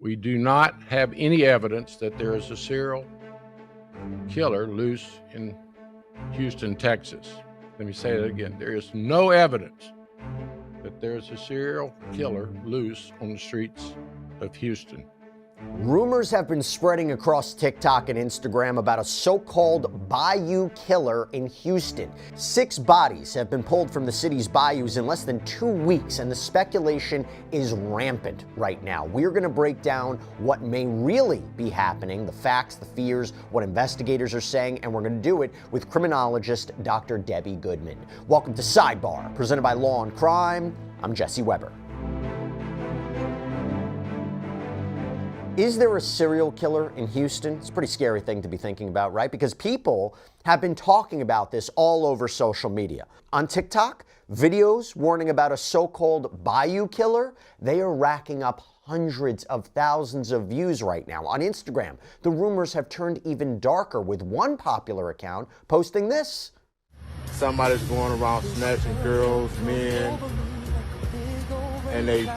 We do not have any evidence that there is a serial killer loose in Houston, Texas. Let me say that again. There is no evidence that there is a serial killer loose on the streets of Houston. Rumors have been spreading across TikTok and Instagram about a so-called bayou killer in Houston. 6 bodies have been pulled from the city's bayous in less than 2 weeks, and the speculation is rampant right now. We're going to break down what may really be happening, the facts, the fears, what investigators are saying, and we're going to do it with criminologist Dr. Debbie Goodman. Welcome to Sidebar, presented by Law&Crime. I'm Jesse Weber. Is there a serial killer in Houston? It's a pretty scary thing to be thinking about, right? Because people have been talking about this all over social media. On TikTok, videos warning about a so-called bayou killer, they are racking up hundreds of thousands of views right now. On Instagram, the rumors have turned even darker, with one popular account posting this. Somebody's going around snatching girls, men, and they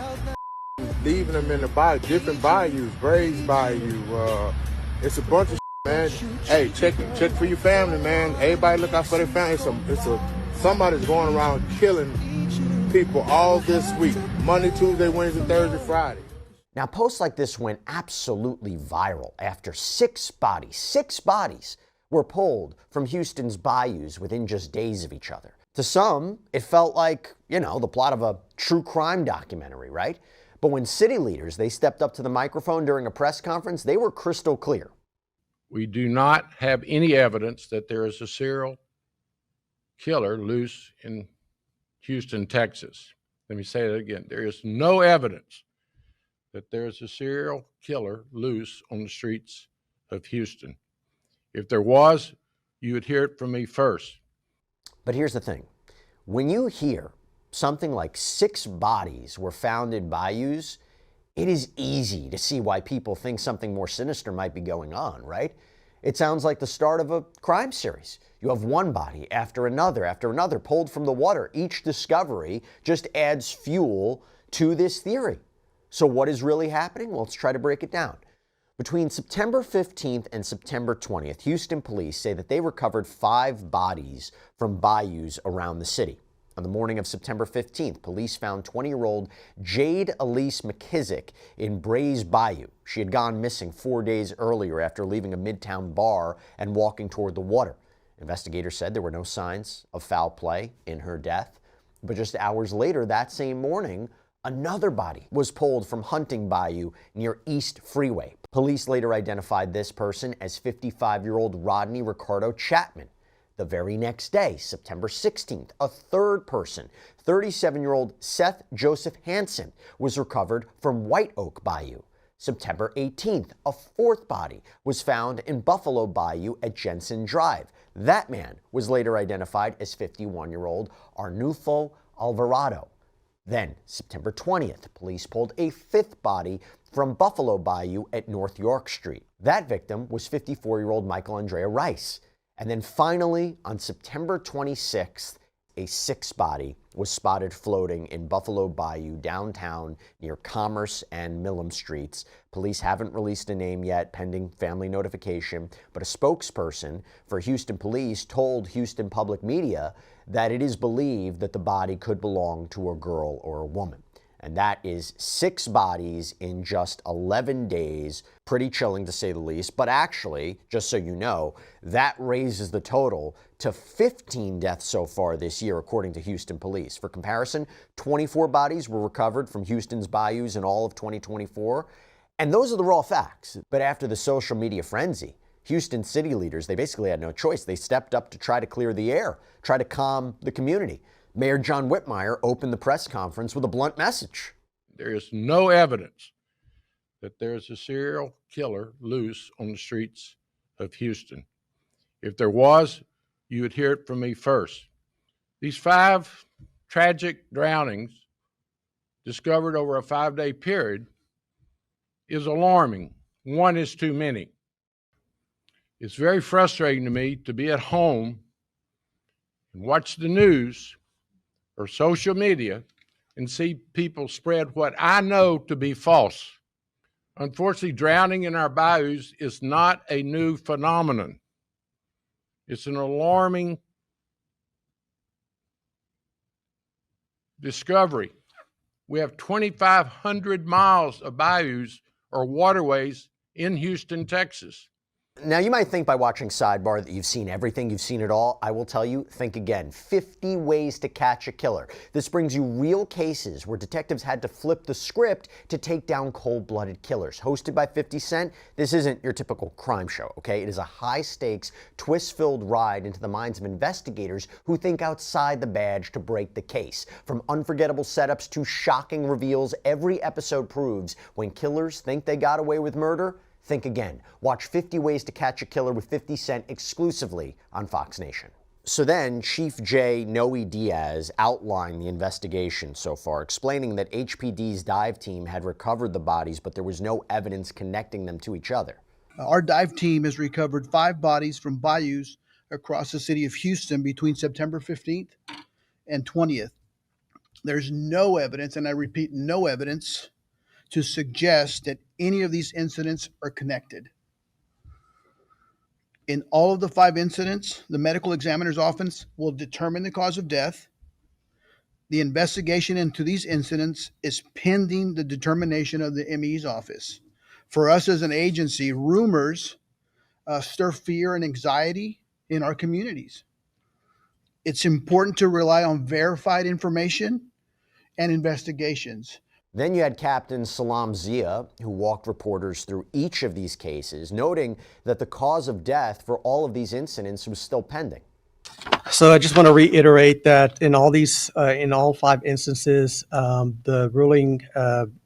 leaving them in the different bayous, Braves Bayou. It's a bunch of man. Hey, check for your family, man. Everybody look out for their family. Somebody's going around killing people all this week. Monday, Tuesday, Wednesday, Thursday, Friday. Now, posts like this went absolutely viral after 6 bodies were pulled from Houston's bayous within just days of each other. To some, it felt like, the plot of a true crime documentary, right? But when city leaders, they stepped up to the microphone during a press conference, they were crystal clear. We do not have any evidence that there is a serial killer loose in Houston, Texas. Let me say that again. There is no evidence that there is a serial killer loose on the streets of Houston. If there was, you would hear it from me first. But here's the thing. When you hear something like 6 bodies were found in bayous, it is easy to see why people think something more sinister might be going on, right? It sounds like the start of a crime series. You have one body after another pulled from the water. Each discovery just adds fuel to this theory. So what is really happening? Well, let's try to break it down. Between September 15th and September 20th, Houston police say that they recovered 5 bodies from bayous around the city. On the morning of September 15th, police found 20-year-old Jade Elise McKissick in Brays Bayou. She had gone missing 4 days earlier after leaving a midtown bar and walking toward the water. Investigators said there were no signs of foul play in her death. But just hours later that same morning, another body was pulled from Hunting Bayou near East Freeway. Police later identified this person as 55-year-old Rodney Ricardo Chapman. The very next day, September 16th, a third person, 37-year-old Seth Joseph Hansen, was recovered from White Oak Bayou. September 18th, a 4th body was found in Buffalo Bayou at Jensen Drive. That man was later identified as 51-year-old Arnulfo Alvarado. Then, September 20th, police pulled a 5th body from Buffalo Bayou at North York Street. That victim was 54-year-old Michael Andrea Rice. And then finally, on September 26th, a 6th body was spotted floating in Buffalo Bayou downtown near Commerce and Millam Streets. Police haven't released a name yet, pending family notification, but a spokesperson for Houston Police told Houston Public Media that it is believed that the body could belong to a girl or a woman. And that is 6 bodies in just 11 days. Pretty chilling, to say the least. But actually, just so you know, that raises the total to 15 deaths so far this year, according to Houston Police. For comparison, 24 bodies were recovered from Houston's bayous in all of 2024. And those are the raw facts. But after the social media frenzy, Houston city leaders, they basically had no choice. They stepped up to try to clear the air, try to calm the community. Mayor John Whitmire opened the press conference with a blunt message. There is no evidence that there is a serial killer loose on the streets of Houston. If there was, you would hear it from me first. These 5 tragic drownings discovered over a 5-day period is alarming. One is too many. It's very frustrating to me to be at home and watch the news or social media and see people spread what I know to be false. Unfortunately, drowning in our bayous is not a new phenomenon. It's an alarming discovery. We have 2,500 miles of bayous or waterways in Houston, Texas. Now, you might think by watching Sidebar that you've seen everything, you've seen it all. I will tell you, think again. 50 ways to catch a killer. This brings you real cases where detectives had to flip the script to take down cold-blooded killers. Hosted by 50 Cent, this isn't your typical crime show, okay? It is a high-stakes, twist-filled ride into the minds of investigators who think outside the badge to break the case. From unforgettable setups to shocking reveals, every episode proves when killers think they got away with murder, think again. Watch 50 Ways to Catch a Killer with 50 Cent exclusively on Fox Nation. So then, Chief J. Noe Diaz outlined the investigation so far, explaining that HPD's dive team had recovered the bodies, but there was no evidence connecting them to each other. Our dive team has recovered 5 bodies from bayous across the city of Houston between September 15th and 20th. There's no evidence, and I repeat, no evidence, to suggest that any of these incidents are connected. In all of the 5 incidents, the medical examiner's office will determine the cause of death. The investigation into these incidents is pending the determination of the ME's office. For us as an agency, rumors stir fear and anxiety in our communities. It's important to rely on verified information and investigations. Then you had Captain Salam Zia, who walked reporters through each of these cases, noting that the cause of death for all of these incidents was still pending. So I just want to reiterate that in all 5 instances, the ruling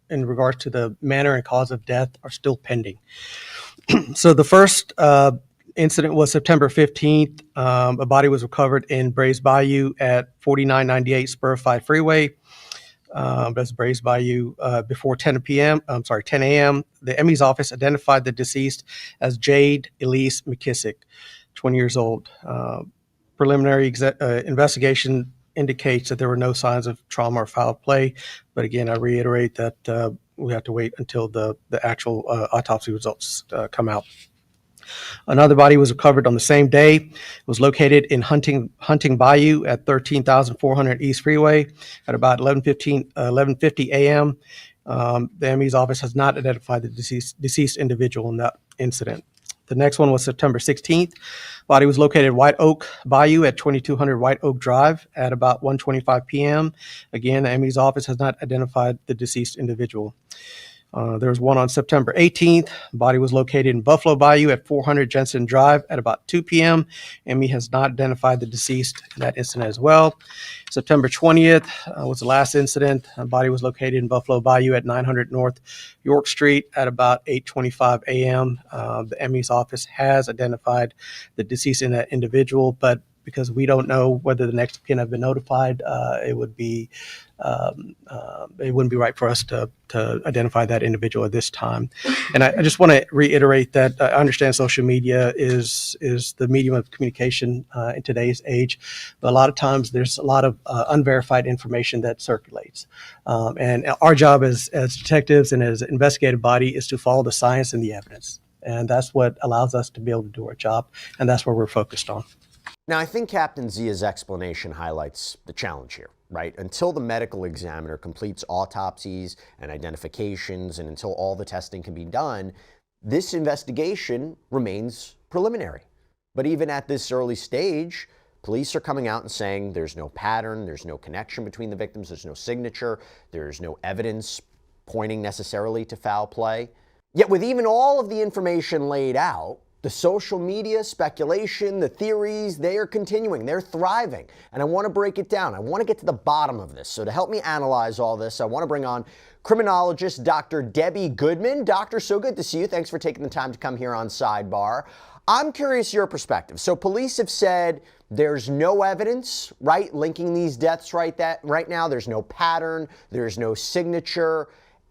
in regards to the manner and cause of death are still pending. So the first incident was September 15th. A body was recovered in Brays Bayou at 4998 Spur 5 Freeway. That's Brays Bayou before 10 a.m. The ME's office identified the deceased as Jade Elise McKissick, 20 years old. Preliminary investigation indicates that there were no signs of trauma or foul play. But again, I reiterate that we have to wait until the actual autopsy results come out. Another body was recovered on the same day. It was located in Hunting Bayou at 13,400 East Freeway at about 11:50 a.m. The ME's office has not identified the deceased individual in that incident. The next one was September 16th. Body was located at White Oak Bayou at 2200 White Oak Drive at about 1:25 p.m. Again, the ME's office has not identified the deceased individual. There was one on September 18th. Body was located in Buffalo Bayou at 400 Jensen Drive at about 2 p.m. ME has not identified the deceased in that incident as well. September 20th was the last incident. Body was located in Buffalo Bayou at 900 North York Street at about 8:25 a.m. The ME's office has identified the deceased in that individual, but because we don't know whether the next of kin have been notified, it wouldn't be right for us to identify that individual at this time. And I just want to reiterate that I understand social media is the medium of communication in today's age, but a lot of times there's a lot of unverified information that circulates. And our job as detectives and as investigative body is to follow the science and the evidence. And that's what allows us to be able to do our job, and that's what we're focused on. Now, I think Captain Zia's explanation highlights the challenge here, right? Until the medical examiner completes autopsies and identifications and until all the testing can be done, this investigation remains preliminary. But even at this early stage, police are coming out and saying there's no pattern, there's no connection between the victims, there's no signature, there's no evidence pointing necessarily to foul play. Yet with even all of the information laid out, the social media speculation, the theories, they are continuing. They're thriving. And I want to break it down. I want to get to the bottom of this. So to help me analyze all this, I want to bring on criminologist Dr. Debbie Goodman. Doctor, so good to see you. Thanks for taking the time to come here on Sidebar. I'm curious your perspective. So police have said there's no evidence, right, linking these deaths right now. There's no pattern. There's no signature.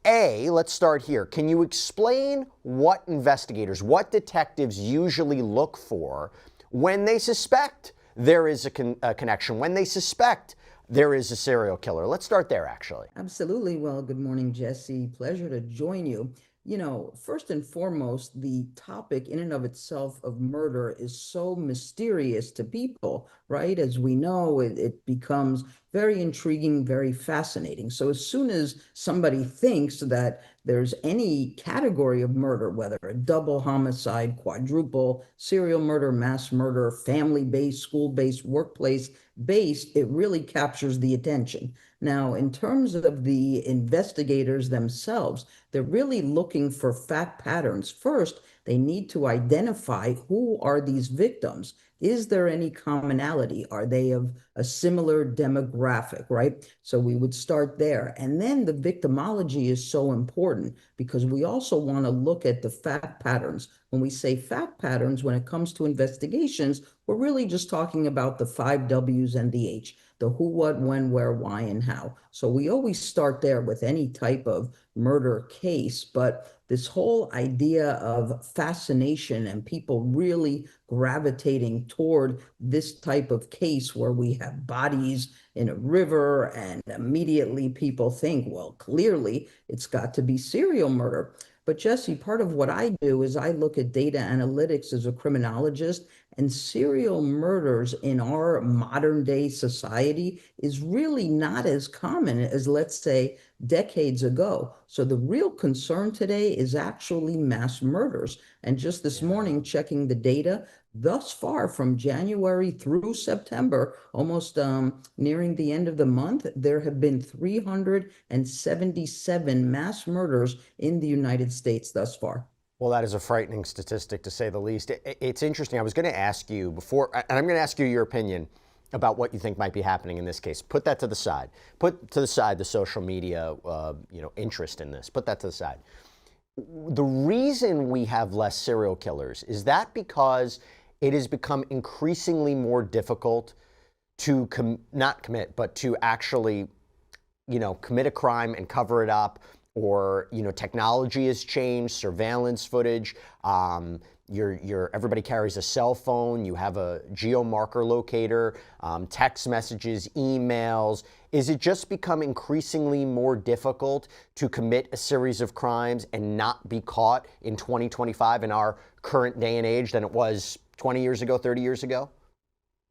Let's start here. Can you explain what investigators, what detectives usually look for when they suspect there is a connection, when they suspect there is a serial killer? Let's start there, actually. Absolutely. Well, good morning, Jesse. Pleasure to join you. first and foremost, the topic in and of itself of murder is so mysterious to people, right? As we know, it becomes very intriguing, very fascinating. So as soon as somebody thinks that there's any category of murder, whether a double homicide, quadruple, serial murder, mass murder, family-based, school-based, workplace-based, it really captures the attention. Now, in terms of the investigators themselves, they're really looking for fact patterns. First, they need to identify who are these victims. Is there any commonality? Are they of a similar demographic, right? So we would start there. And then the victimology is so important because we also want to look at the fact patterns. When we say fact patterns, when it comes to investigations, we're really just talking about the 5 W's and the H, the who, what, when, where, why, and how. So we always start there with any type of murder case, but this whole idea of fascination and people really gravitating toward this type of case where we have bodies in a river and immediately people think, well, clearly it's got to be serial murder. But Jesse, part of what I do is I look at data analytics as a criminologist, and serial murders in our modern day society is really not as common as, let's say, decades ago. So the real concern today is actually mass murders. And just this morning, checking the data, thus far from January through September, almost nearing the end of the month, there have been 377 mass murders in the United States thus far. Well, that is a frightening statistic, to say the least. It's interesting. I was going to ask you before, and I'm going to ask you your opinion about what you think might be happening in this case. Put that to the side. Put to the side the social media, interest in this. Put that to the side. The reason we have less serial killers, is that because it has become increasingly more difficult to not commit, but to actually, commit a crime and cover it up? Or, technology has changed, surveillance footage, everybody carries a cell phone, you have a geomarker locator, text messages, emails. Is it just become increasingly more difficult to commit a series of crimes and not be caught in 2025 in our current day and age than it was 20 years ago, 30 years ago?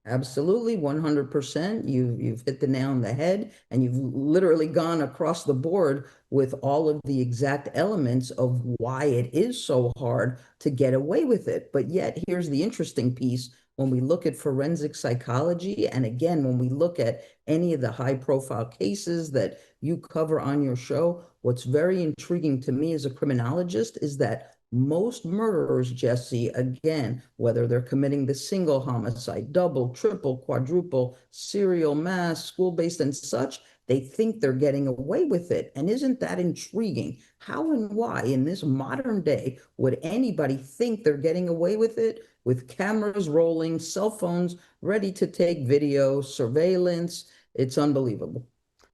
Absolutely, 100%. You've hit the nail on the head, and you've literally gone across the board with all of the exact elements of why it is so hard to get away with it. But yet, here's the interesting piece. When we look at forensic psychology, and again, when we look at any of the high-profile cases that you cover on your show, what's very intriguing to me as a criminologist is that most murderers, Jesse, again, whether they're committing the single homicide, double, triple, quadruple, serial, mass, school-based, and such, they think they're getting away with it. And isn't that intriguing? How and why in this modern day would anybody think they're getting away with it with cameras rolling, cell phones ready to take video, surveillance? It's unbelievable.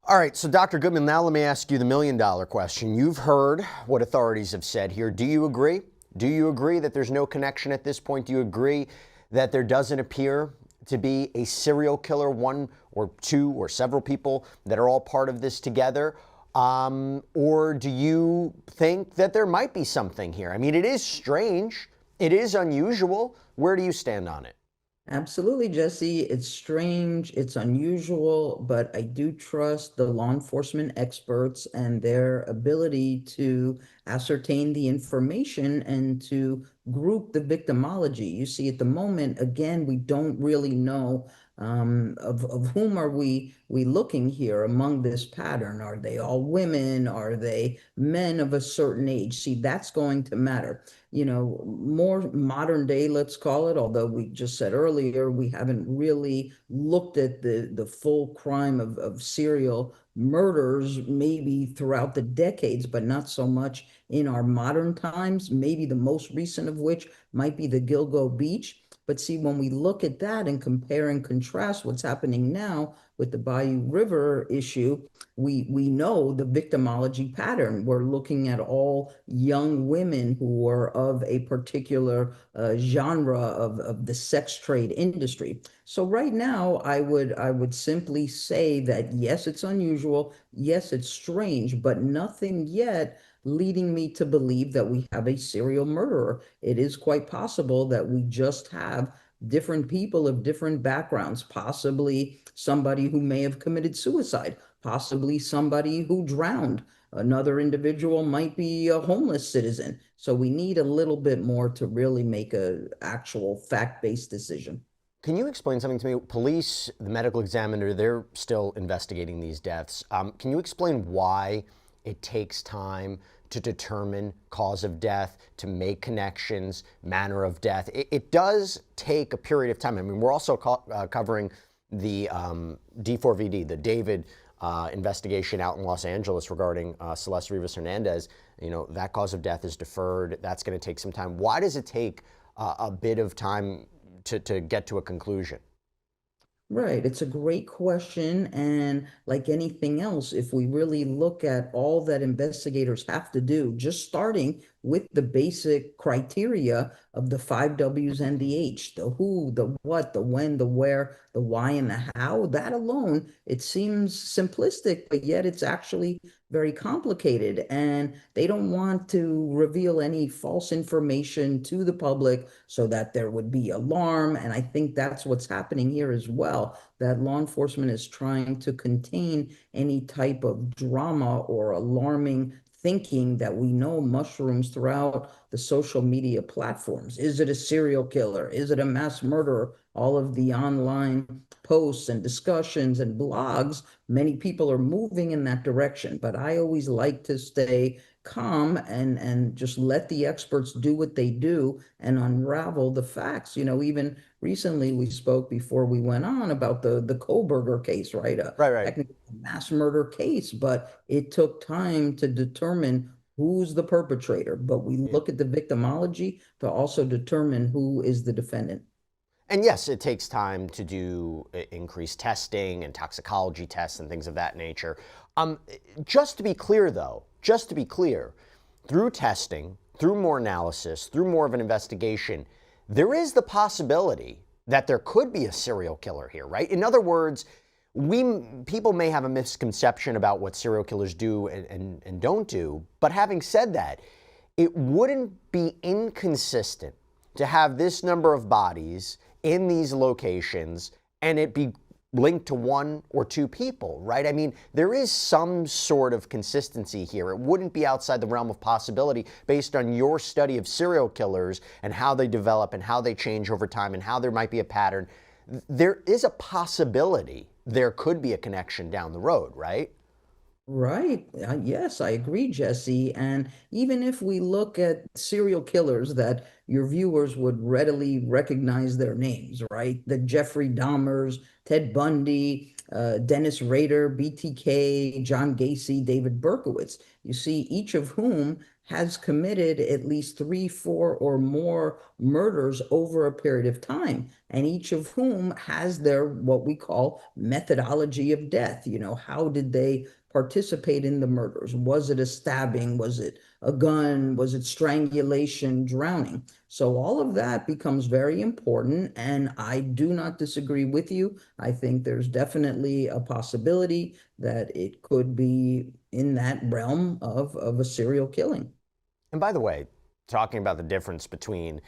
All right, so Dr. Goodman, now let me ask you the million-dollar question. You've heard what authorities have said here. Do you agree? Do you agree that there's no connection at this point? Do you agree that there doesn't appear to be a serial killer, one or two or several people that are all part of this together? Or do you think that there might be something here? I mean, it is strange. It is unusual. Where do you stand on it? Absolutely, Jesse. It's strange, it's unusual, but I do trust the law enforcement experts and their ability to ascertain the information and to group the victimology. You see, at the moment, again, we don't really know of whom are we looking here among this pattern. Are they all women? Are they men of a certain age? See, that's going to matter. More modern day, let's call it, although we just said earlier, we haven't really looked at the full crime of serial murders maybe throughout the decades, but not so much in our modern times, maybe the most recent of which might be the Gilgo Beach. But see, when we look at that and compare and contrast what's happening now with the Bayou River issue, we know the victimology pattern. We're looking at all young women who are of a particular genre of the sex trade industry. So right now, I would simply say that yes, it's unusual, yes, it's strange, but nothing yet leading me to believe that we have a serial murderer. It is quite possible that we just have different people of different backgrounds, possibly somebody who may have committed suicide, possibly somebody who drowned. Another individual might be a homeless citizen. So we need a little bit more to really make a actual fact-based decision. Can you explain something to me? Police, the medical examiner, they're still investigating these deaths. Can you explain why it takes time to determine cause of death, to make connections, manner of death? It does take a period of time. I mean, we're also covering the D4VD, the David investigation out in Los Angeles regarding Celeste Rivas Hernandez. You know, that cause of death is deferred. That's going to take some time. Why does it take a bit of time to get to a conclusion? Right. It's a great question. And like anything else, if we really look at all that investigators have to do, just starting with the basic criteria of the 5 W's and the H, the who, the what, the when, the where, the why, and the how, that alone, it seems simplistic, but yet it's actually very complicated. And they don't want to reveal any false information to the public so that there would be alarm. And I think that's what's happening here as well, that law enforcement is trying to contain any type of drama or alarming thinking that we know mushrooms throughout the social media platforms. Is it a serial killer? Is it a mass murderer? All of the online posts and discussions and blogs, many people are moving in that direction. But I always like to stay calm and just let the experts do what they do and unravel the facts. You know, even recently we spoke before we went on about the Kohlberger case, right? Right. Technically a mass murder case, but it took time to determine who's the perpetrator. But we look at the victimology to also determine who is the defendant. And yes, it takes time to do increased testing and toxicology tests and things of that nature. Just to be clear, though, through testing, through more analysis, through more of an investigation, there is the possibility that there could be a serial killer here, right? In other words, people may have a misconception about what serial killers do and don't do, but having said that, it wouldn't be inconsistent to have this number of bodies in these locations and it be linked to one or two people, right? I mean, there is some sort of consistency here. It wouldn't be outside the realm of possibility based on your study of serial killers and how they develop and how they change over time and how there might be a pattern. There is a possibility there could be a connection down the road, right? Right. Yes, I agree, Jesse. And even if we look at serial killers that your viewers would readily recognize their names, right? The Jeffrey Dahmers, Ted Bundy, Dennis Rader, BTK, John Gacy, David Berkowitz. You see, each of whom has committed at least 3, 4, or more murders over a period of time, and each of whom has their what we call methodology of death. You know, how did they participate in the murders? Was it a stabbing? Was it a gun? Was it strangulation, drowning? So all of that becomes very important, and I do not disagree with you. I think there's definitely a possibility that it could be in that realm of a serial killing. And by the way, talking about the difference between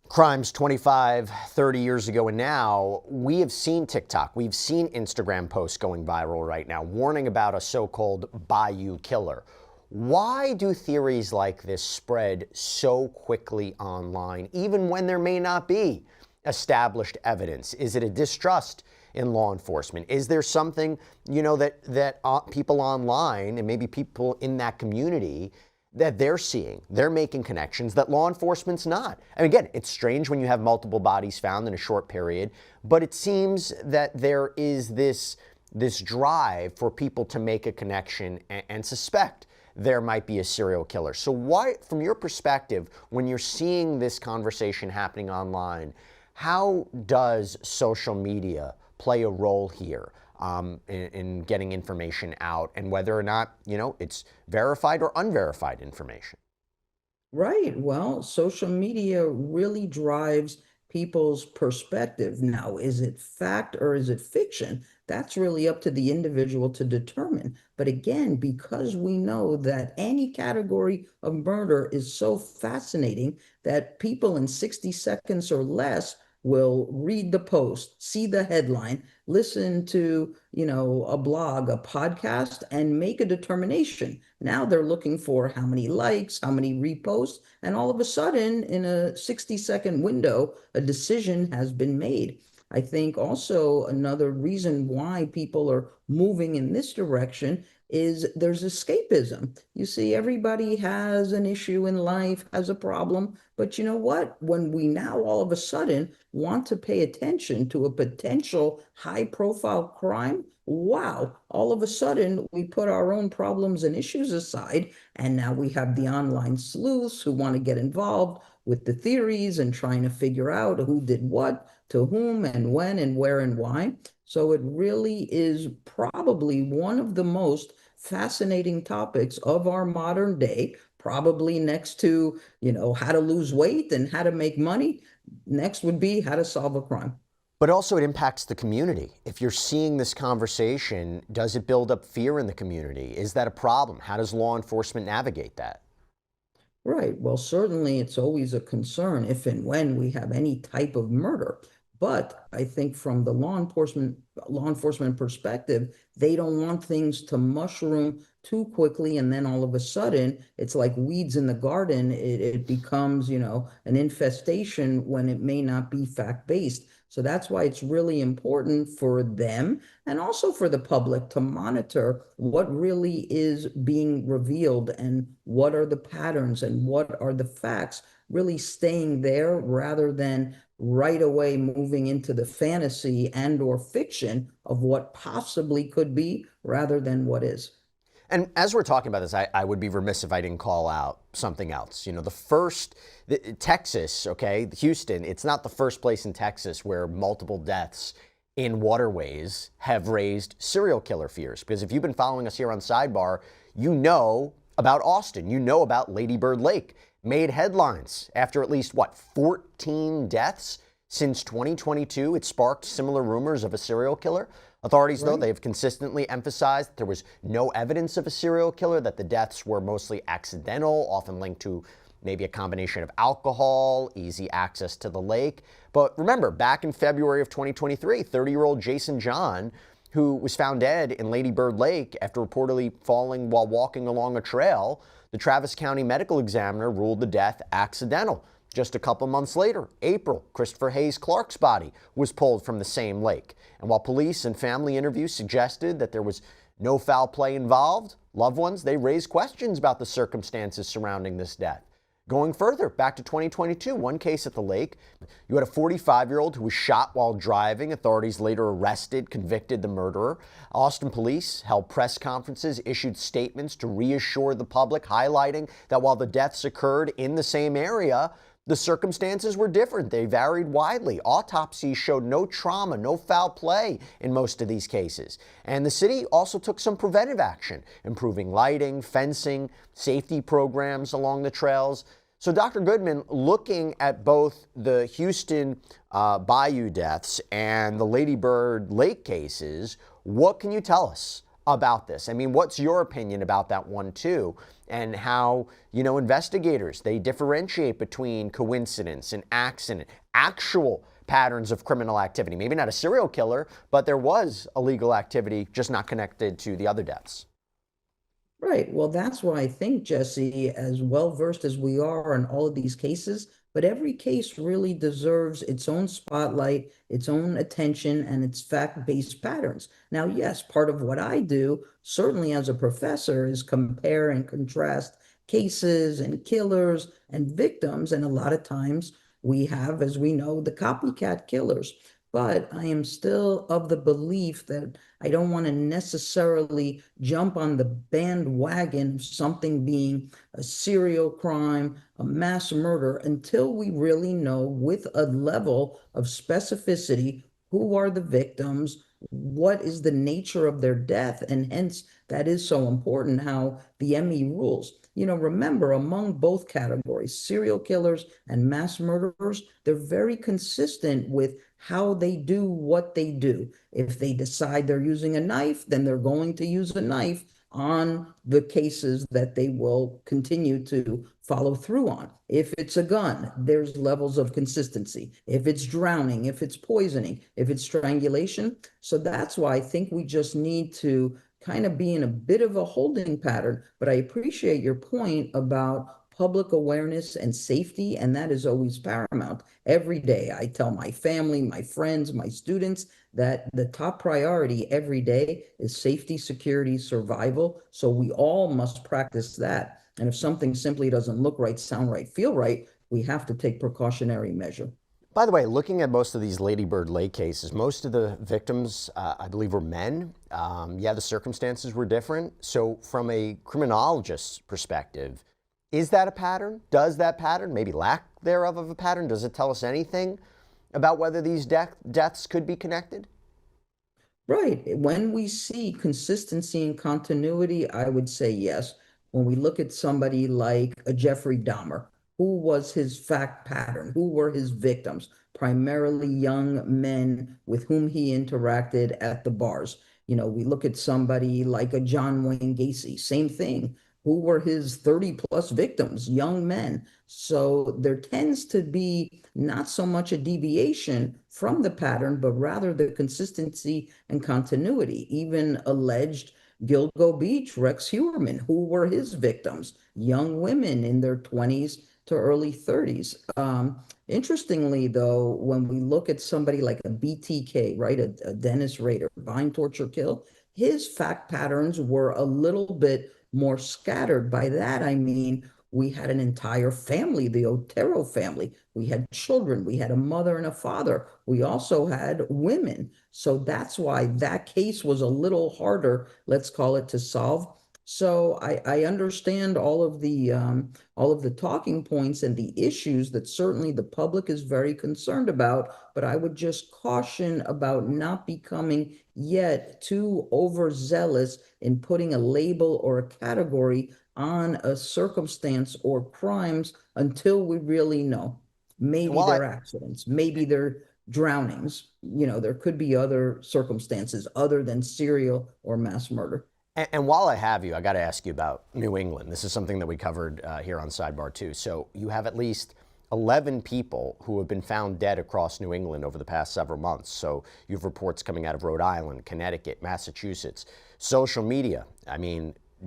crimes 25, 30 years ago and now, we have seen TikTok, we've seen Instagram posts going viral right now, warning about a so-called bayou killer. Why do theories like this spread so quickly online, even when there may not be established evidence? Is it a distrust in law enforcement? Is there something, you know, that people online and maybe people in that community that they're seeing, they're making connections that law enforcement's not? And again, it's strange when you have multiple bodies found in a short period, but it seems that there is this drive for people to make a connection and suspect there might be a serial killer. So why, from your perspective, when you're seeing this conversation happening online, how does social media play a role here in getting information out, and whether or not, you know, it's verified or unverified information? Right. Well, social media really drives people's perspective. Now, is it fact or is it fiction? That's really up to the individual to determine. But again, because we know that any category of murder is so fascinating that people in 60 seconds or less will read the post, see the headline, listen to, a blog, a podcast, and make a determination. Now they're looking for how many likes, how many reposts, and all of a sudden, in a 60-second window, a decision has been made. I think also another reason why people are moving in this direction is there's escapism. You see, everybody has an issue in life, has a problem, but you know what? When we now all of a sudden want to pay attention to a potential high-profile crime, wow, all of a sudden we put our own problems and issues aside, and now we have the online sleuths who want to get involved with the theories and trying to figure out who did what, to whom, and when, and where, and why. So it really is probably one of the most fascinating topics of our modern day, probably next to, how to lose weight and how to make money. Next would be how to solve a crime. But also it impacts the community. If you're seeing this conversation, does it build up fear in the community? Is that a problem? How does law enforcement navigate that? Right. Well, certainly it's always a concern if and when we have any type of murder. But I think from the law enforcement perspective, they don't want things to mushroom too quickly, and then all of a sudden it's like weeds in the garden. It becomes, an infestation when it may not be fact-based. So that's why it's really important for them and also for the public to monitor what really is being revealed and what are the patterns and what are the facts really staying there rather than right away moving into the fantasy and or fiction of what possibly could be rather than what is. And as we're talking about this, I would be remiss if I didn't call out something else. Texas, okay, Houston, it's not the first place in Texas where multiple deaths in waterways have raised serial killer fears. Because if you've been following us here on Sidebar, you know about Austin, you know about Lady Bird Lake. Made headlines after at least, 14 deaths since 2022. It sparked similar rumors of a serial killer. Authorities, though, they've consistently emphasized that there was no evidence of a serial killer, that the deaths were mostly accidental, often linked to maybe a combination of alcohol, easy access to the lake. But remember, back in February of 2023, 30-year-old Jason John, who was found dead in Lady Bird Lake after reportedly falling while walking along a trail, the Travis County medical examiner ruled the death accidental. Just a couple months later, April, Christopher Hayes Clark's body was pulled from the same lake. And while police and family interviews suggested that there was no foul play involved, loved ones, they raised questions about the circumstances surrounding this death. Going further, back to 2022, one case at the lake, you had a 45-year-old who was shot while driving. Authorities later arrested, convicted the murderer. Austin police held press conferences, issued statements to reassure the public, highlighting that while the deaths occurred in the same area, the circumstances were different. They varied widely. Autopsies showed no trauma, no foul play in most of these cases. And the city also took some preventive action, improving lighting, fencing, safety programs along the trails. So Dr. Goodman, looking at both the Houston Bayou deaths and the Lady Bird Lake cases, what can you tell us about this? I mean, what's your opinion about that one too? And how, investigators, they differentiate between coincidence and accident, actual patterns of criminal activity. Maybe not a serial killer, but there was illegal activity, just not connected to the other deaths. Right. Well, that's why I think, Jesse, as well-versed as we are in all of these cases, but every case really deserves its own spotlight, its own attention, and its fact-based patterns. Now, yes, part of what I do, certainly as a professor, is compare and contrast cases and killers and victims. And a lot of times we have, as we know, the copycat killers. But I am still of the belief that I don't want to necessarily jump on the bandwagon of something being a serial crime, a mass murder, until we really know with a level of specificity who are the victims, what is the nature of their death, and hence that is so important how the ME rules. remember, among both categories, serial killers and mass murderers, they're very consistent with how they do what they do. If they decide they're using a knife, then they're going to use a knife on the cases that they will continue to follow through on. If it's a gun, there's levels of consistency. If it's drowning, if it's poisoning, if it's strangulation. So that's why I think we just need to kind of be in a bit of a holding pattern. But I appreciate your point about public awareness and safety, and that is always paramount. Every day, I tell my family, my friends, my students that the top priority every day is safety, security, survival. So we all must practice that. And if something simply doesn't look right, sound right, feel right, we have to take precautionary measure. By the way, looking at most of these Lady Bird Lake cases, most of the victims, I believe, were men. Yeah, the circumstances were different. So from a criminologist's perspective, is that a pattern? Does that pattern, maybe lack thereof of a pattern, does it tell us anything about whether these deaths could be connected? Right. When we see consistency and continuity, I would say yes. When we look at somebody like a Jeffrey Dahmer, who was his fact pattern? Who were his victims? Primarily young men with whom he interacted at the bars. We look at somebody like a John Wayne Gacy, same thing. Who were his 30 plus victims? Young men. So there tends to be not so much a deviation from the pattern, but rather the consistency and continuity. Even alleged Gilgo Beach, Rex Heuermann, who were his victims? Young women in their 20s to early 30s. Interestingly, though, when we look at somebody like a BTK, right, a Dennis Rader, bind, torture, kill, his fact patterns were a little bit more scattered. By that, I mean, we had an entire family, the Otero family. We had children. We had a mother and a father. We also had women. So that's why that case was a little harder, let's call it, to solve. So I understand all of the talking points and the issues that certainly the public is very concerned about, but I would just caution about not becoming yet too overzealous in putting a label or a category on a circumstance or crimes until we really know. Maybe they're accidents, maybe they're drownings. There could be other circumstances other than serial or mass murder. And while I have you, I got to ask you about New England. This is something that we covered here on Sidebar too. So you have at least 11 people who have been found dead across New England over the past several months. So you have reports coming out of Rhode Island, Connecticut, Massachusetts. Social media,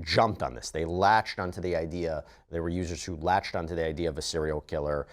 jumped on this. They latched onto the idea. There were users who latched onto the idea of a serial killer.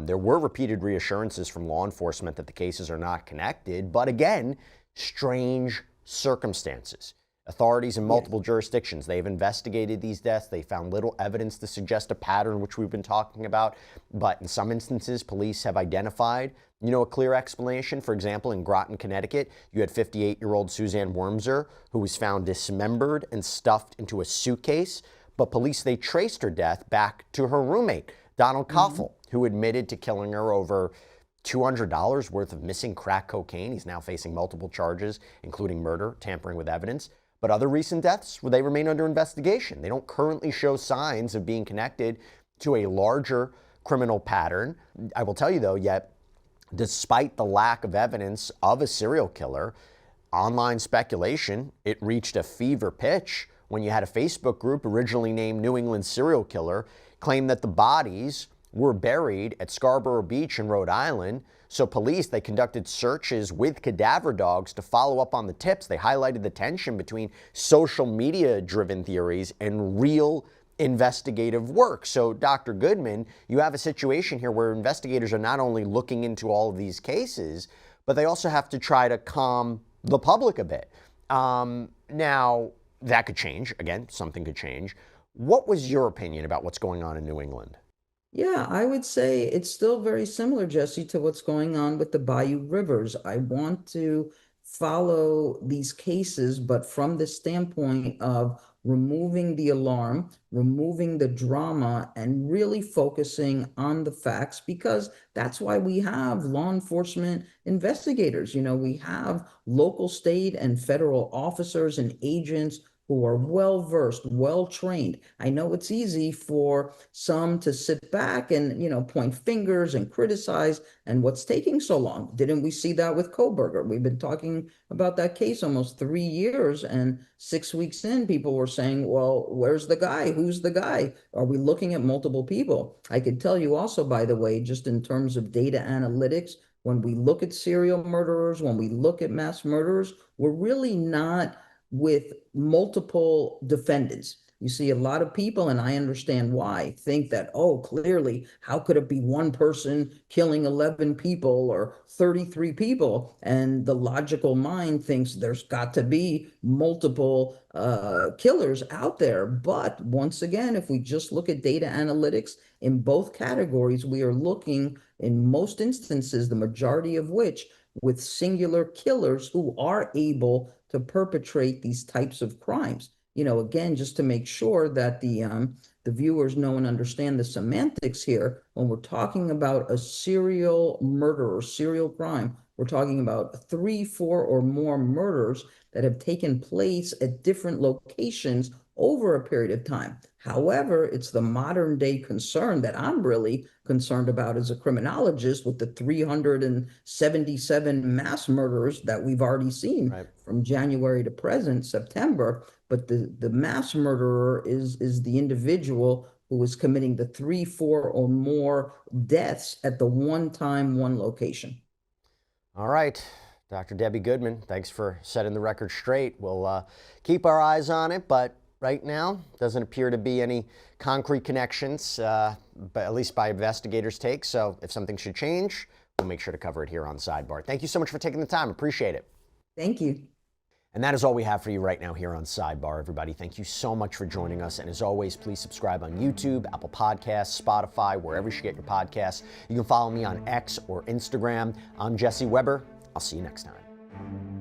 There were repeated reassurances from law enforcement that the cases are not connected. But again, strange circumstances. Authorities in multiple jurisdictions, they've investigated these deaths. They found little evidence to suggest a pattern, which we've been talking about. But in some instances, police have identified, a clear explanation. For example, in Groton, Connecticut, you had 58-year-old Suzanne Wormser, who was found dismembered and stuffed into a suitcase. But police, they traced her death back to her roommate, Donald Koffel, who admitted to killing her over $200 worth of missing crack cocaine. He's now facing multiple charges, including murder, tampering with evidence. But other recent deaths, they remain under investigation. They don't currently show signs of being connected to a larger criminal pattern. I will tell you, though, yet despite the lack of evidence of a serial killer, online speculation, it reached a fever pitch when you had a Facebook group originally named New England Serial Killer claim that the bodies were buried at Scarborough Beach in Rhode Island. So police, they conducted searches with cadaver dogs to follow up on the tips. They highlighted the tension between social media-driven theories and real investigative work. So, Dr. Goodman, you have a situation here where investigators are not only looking into all of these cases, but they also have to try to calm the public a bit. Now, that could change. Again, something could change. What was your opinion about what's going on in New England? Yeah, I would say it's still very similar, Jesse, to what's going on with the Bayou Rivers. I want to follow these cases, but from the standpoint of removing the alarm, removing the drama, and really focusing on the facts, because that's why we have law enforcement investigators. We have local, state, and federal officers and agents who are well-versed, well-trained. I know it's easy for some to sit back and, point fingers and criticize, and what's taking so long? Didn't we see that with Goldberg? We've been talking about that case almost 3 years, and 6 weeks in, people were saying, well, where's the guy? Who's the guy? Are we looking at multiple people? I could tell you also, by the way, just in terms of data analytics, when we look at serial murderers, when we look at mass murderers, we're really not with multiple defendants. You see a lot of people, and I understand why, think that, oh, clearly, how could it be one person killing 11 people or 33 people? And the logical mind thinks there's got to be multiple killers out there. But once again, if we just look at data analytics in both categories, we are looking, in most instances, the majority of which, with singular killers who are able to perpetrate these types of crimes. Again, just to make sure that the viewers know and understand the semantics here, when we're talking about a serial murder or serial crime, we're talking about 3, 4, or more murders that have taken place at different locations over a period of time. However, it's the modern day concern that I'm really concerned about as a criminologist, with the 377 mass murders that we've already seen from January to present, September. But the mass murderer is the individual who is committing the 3, 4, or more deaths at the one time, one location. All right. Dr. Debbie Goodman, thanks for setting the record straight. We'll keep our eyes on it, but right now, doesn't appear to be any concrete connections, but at least by investigators' take. So if something should change, we'll make sure to cover it here on Sidebar. Thank you so much for taking the time. Appreciate it. Thank you. And that is all we have for you right now here on Sidebar, everybody. Thank you so much for joining us. And as always, please subscribe on YouTube, Apple Podcasts, Spotify, wherever you get your podcasts. You can follow me on X or Instagram. I'm Jesse Weber. I'll see you next time.